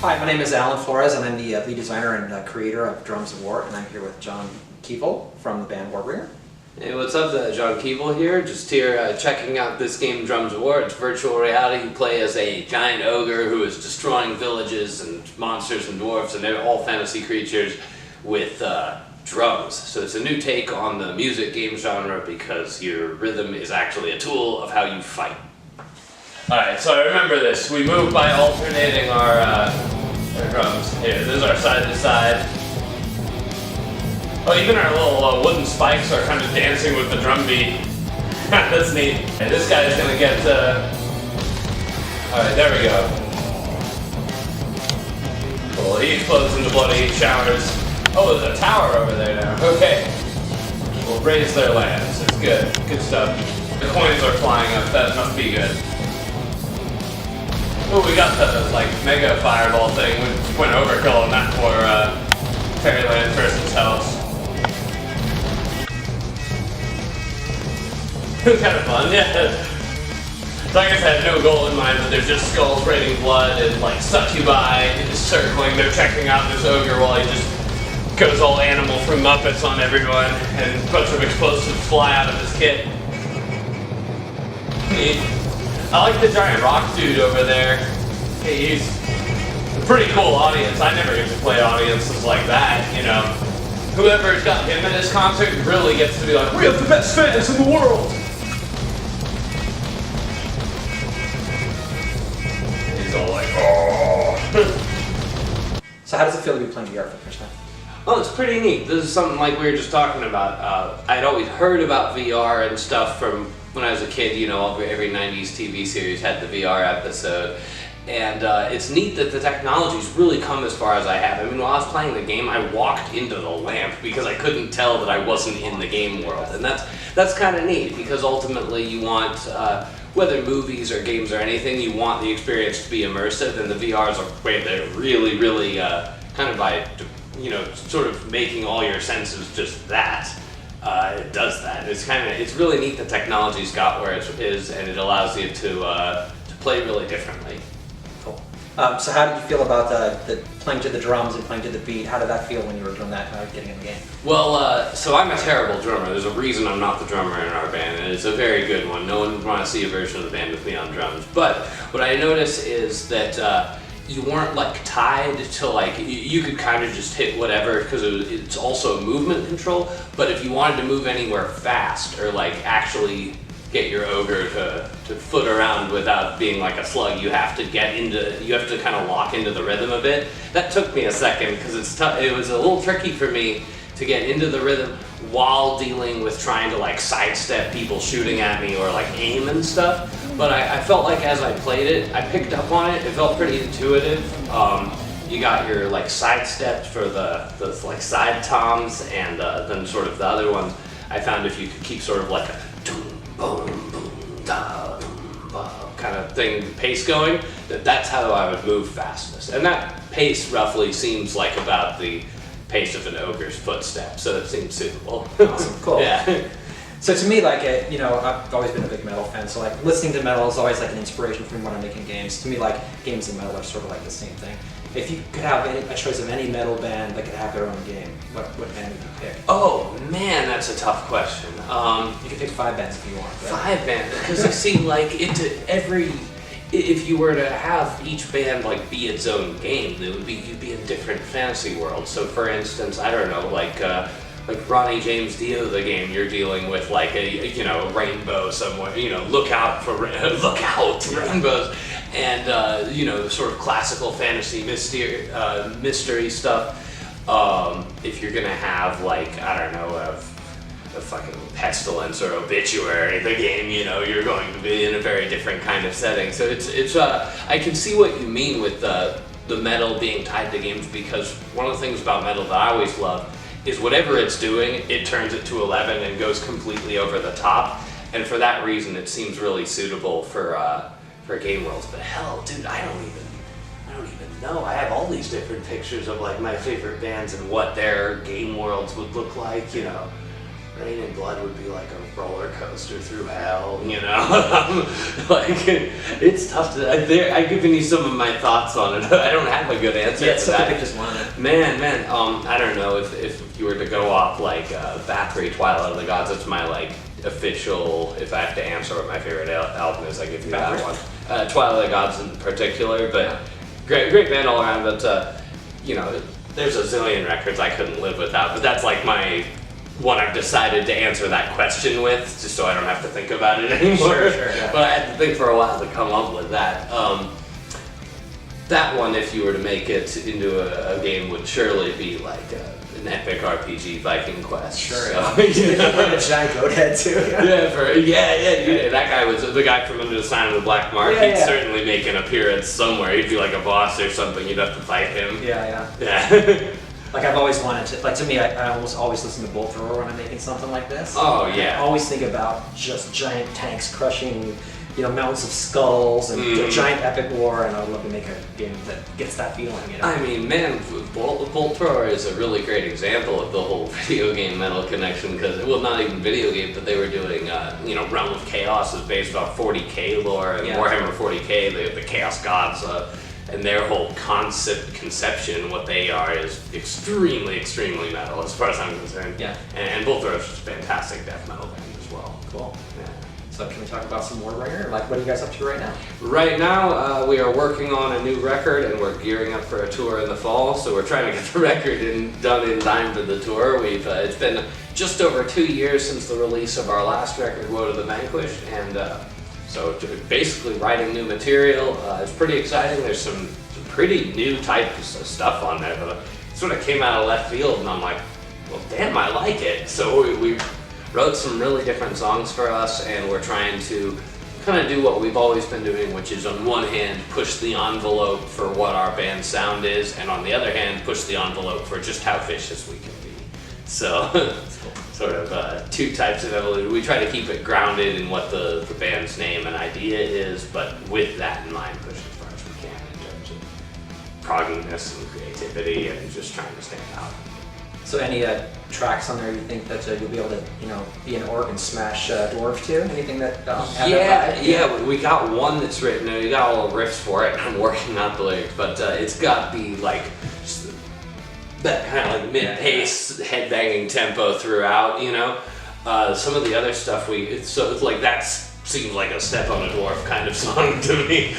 Hi, my name is Alan Flores, and I'm the lead designer and creator of Drums of War, and I'm here with John Kevill from the band Warbringer. Hey, what's up? John Kevill here, just here checking out this game, Drums of War. It's virtual reality. You play as a giant ogre who is destroying villages and monsters and dwarves and all fantasy creatures with drums. So it's a new take on the music game genre because your rhythm is actually a tool of how you fight. Alright, so I remember this. We move by alternating our drums. Here, this is our side to side. Oh, even our little wooden spikes are kind of dancing with the drum beat. That's neat. And this guy's gonna get, alright, there we go. Cool, he explodes into bloody showers. Oh, there's a tower over there now. Okay. We'll raise their lands. It's good. Good stuff. The coins are flying up. That must be good. Oh, we got the, mega fireball thing. We went overkill on that for, Fairyland person's house. Kind of fun, yeah. So I guess I had no goal in mind, but there's just skulls raining blood and, succubi just circling. They're checking out this ogre while he just goes all animal from Muppets on everyone, and a bunch of explosives fly out of his kit. Neat. I like the giant rock dude over there. He's a pretty cool audience. I never get to play audiences like that, you know. Whoever's got him in his concert really gets to be like, we have the best fans in the world! He's all like, oh. So how does it feel to be playing VR for the first time? Well, it's pretty neat. This is something like we were just talking about. I'd always heard about VR and stuff from when I was a kid, you know, every 90s TV series had the VR episode. And it's neat that the technology's really come as far as I have. I mean, while I was playing the game, I walked into the lamp because I couldn't tell that I wasn't in the game world. And that's kind of neat because ultimately you want, whether movies or games or anything, you want the experience to be immersive, and the VR is a way that really, really kind of by, you know, sort of making all your senses just that. It does that. It's really neat the technology's got where it is, and it allows you to play really differently. Cool. So how did you feel about the playing to the drums and playing to the beat? How did that feel when you were doing that, getting in the game? Well, so I'm a terrible drummer. There's a reason I'm not the drummer in our band, and it's a very good one. No one would want to see a version of the band with me on drums. But what I notice is that you weren't tied to you could kind of just hit whatever because it's also movement control, but if you wanted to move anywhere fast or actually get your ogre to foot around without being like a slug, you have to kind of lock into the rhythm a bit. That took me a second because it was a little tricky for me to get into the rhythm while dealing with trying to sidestep people shooting at me or aim and stuff. But I felt like as I played it, I picked up on it. It felt pretty intuitive. You got your side steps for the side toms, and then sort of the other ones. I found if you could keep sort of a doom boom boom da doom ba kind of thing, pace going, that's how I would move fastest. And that pace roughly seems like about the pace of an ogre's footsteps, so it seems suitable. Awesome, cool. Yeah. So to me, you know, I've always been a big metal fan, so listening to metal is always an inspiration for me when I'm making games. To me, games and metal are sort of the same thing. If you could have a choice of any metal band that could have their own game, what band would you pick? Oh man, that's a tough question. You could pick 5 bands if you want. But 5 bands, because you see, if you were to have each band be its own game, you'd be in different fantasy worlds. So for instance, I don't know, like Ronnie James Dio, the game, you're dealing with a rainbow somewhere, look out for rainbows, and sort of classical fantasy mystery stuff. If you're gonna have I don't know, a fucking pestilence or obituary, the game, you're going to be in a very different kind of setting. So it's I can see what you mean with the metal being tied to games, because one of the things about metal that I always love is whatever it's doing, it turns it to 11 and goes completely over the top. And for that reason, it seems really suitable for game worlds. But hell, dude, I don't even know. I have all these different pictures of my favorite bands and what their game worlds would look like, Rain and Blood would be like a roller coaster through hell, you know? Like, it's tough to... I've given you some of my thoughts on it. I don't have a good answer Yeah, it's for such a that. big just one. Man, I don't know, if you were to go off, like, Valkyrie, Twilight of the Gods, that's my, like, official, if I have to answer what my favorite album is, I give you that one. Twilight of the Gods in particular, but great band all around, but, you know, there's a zillion records I couldn't live without, but that's like my one I've decided to answer that question with, just so I don't have to think about it anymore. Sure, yeah. But I had to think for a while to come up with that. That one, if you were to make it into a game, would surely be like an epic RPG, Viking Quest. Sure. So, you know. A giant goat head too. Yeah. That guy was the guy from Under the Sign of the Black Mark. Yeah, He'd yeah. certainly make an appearance somewhere. He'd be like a boss or something. You'd have to fight him. Yeah. Yeah. Like I've always wanted to, like to me, I almost always listen to Bolt Thrower when I'm making something like this. Oh I yeah. always think about just giant tanks crushing, you know, mountains of skulls and a giant epic war, and I would love to make a game that gets that feeling, you know? I mean, man, Bolt Thrower is a really great example of the whole video game metal connection, because, well, not even video game, but they were doing, you know, Realm of Chaos is based off 40k lore, and Warhammer 40k, the Chaos Gods, and their whole conception, what they are, is extremely metal, as far as I'm concerned. Yeah. And Bolt Thrower is just a fantastic death metal band as well. Cool. Yeah. So can we talk about some Warbringer? Like, what are you guys up to right now? Right now, we are working on a new record, and we're gearing up for a tour in the fall. So we're trying to get the record done in time for the tour. It's been just over 2 years since the release of our last record, Woe to the Vanquished, and so basically writing new material. It's pretty exciting. There's some pretty new types of stuff on there, but it sort of came out of left field, and I'm like, well, damn, I like it. So we wrote some really different songs for us, and we're trying to kind of do what we've always been doing, which is on one hand push the envelope for what our band's sound is, and on the other hand push the envelope for just how vicious we can be. So sort of two types of evolution. We try to keep it grounded in what the band's name and idea is, but with that in mind, push as far as we can in terms of progginess and creativity and just trying to stand out. So any tracks on there you think that you'll be able to, you know, be an orc and smash dwarves to? Anything that have that vibe? Yeah, we got one that's written, we got all the riffs for it, and I'm working out the lyrics, but it's got the, like, just that kind of like mid-pace, head-banging tempo throughout, you know? Some of the other stuff so it's like that seems like a Step on a Dwarf kind of song to me.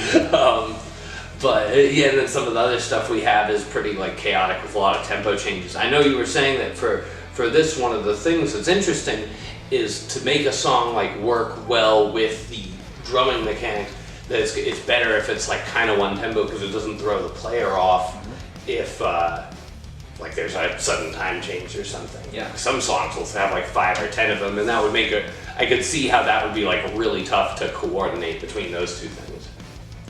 But yeah, and then some of the other stuff we have is pretty like chaotic with a lot of tempo changes. I know you were saying that for this, one of the things that's interesting is to make a song like work well with the drumming mechanics. That it's better if it's like kind of one tempo, because it doesn't throw the player off if like there's a sudden time change or something. Yeah. Some songs will have like 5 or 10 of them, and that would make I could see how that would be like really tough to coordinate between those two things.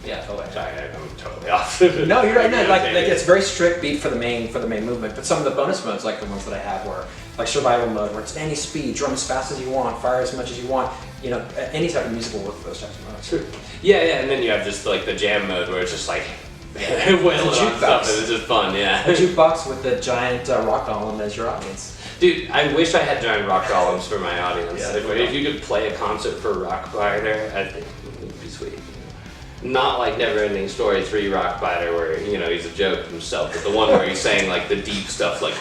Yeah, totally. Sorry, I'm totally off. No, you're right. No, like it's very strict beat for the main movement. But some of the bonus modes, like the ones that I have, where like survival mode, where it's any speed, drum as fast as you want, fire as much as you want. You know, any type of music will work for those types of modes. Yeah, and then you have just like the jam mode, where it's just like wailing on stuff, and it's just fun. Yeah. A jukebox with the giant rock column as your audience. Dude, I wish I had giant rock columns for my audience. Yeah, if you could play a concert for Rockbiter, I think it would be sweet. Not like Neverending Story 3 Rockbiter, where, you know, he's a joke himself, but the one where he's saying like the deep stuff, like,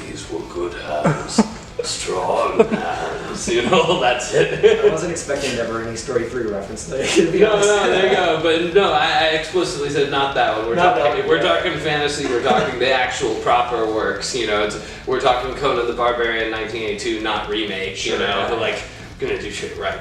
these were good hands, strong hands, you know, that's it. I wasn't expecting Neverending Story 3 reference there, to be honest. No, there you go. But no, I explicitly said not that one. We're talking fantasy, we're talking the actual proper works, you know, we're talking Conan the Barbarian 1982, not remake, you know, like, gonna do shit right.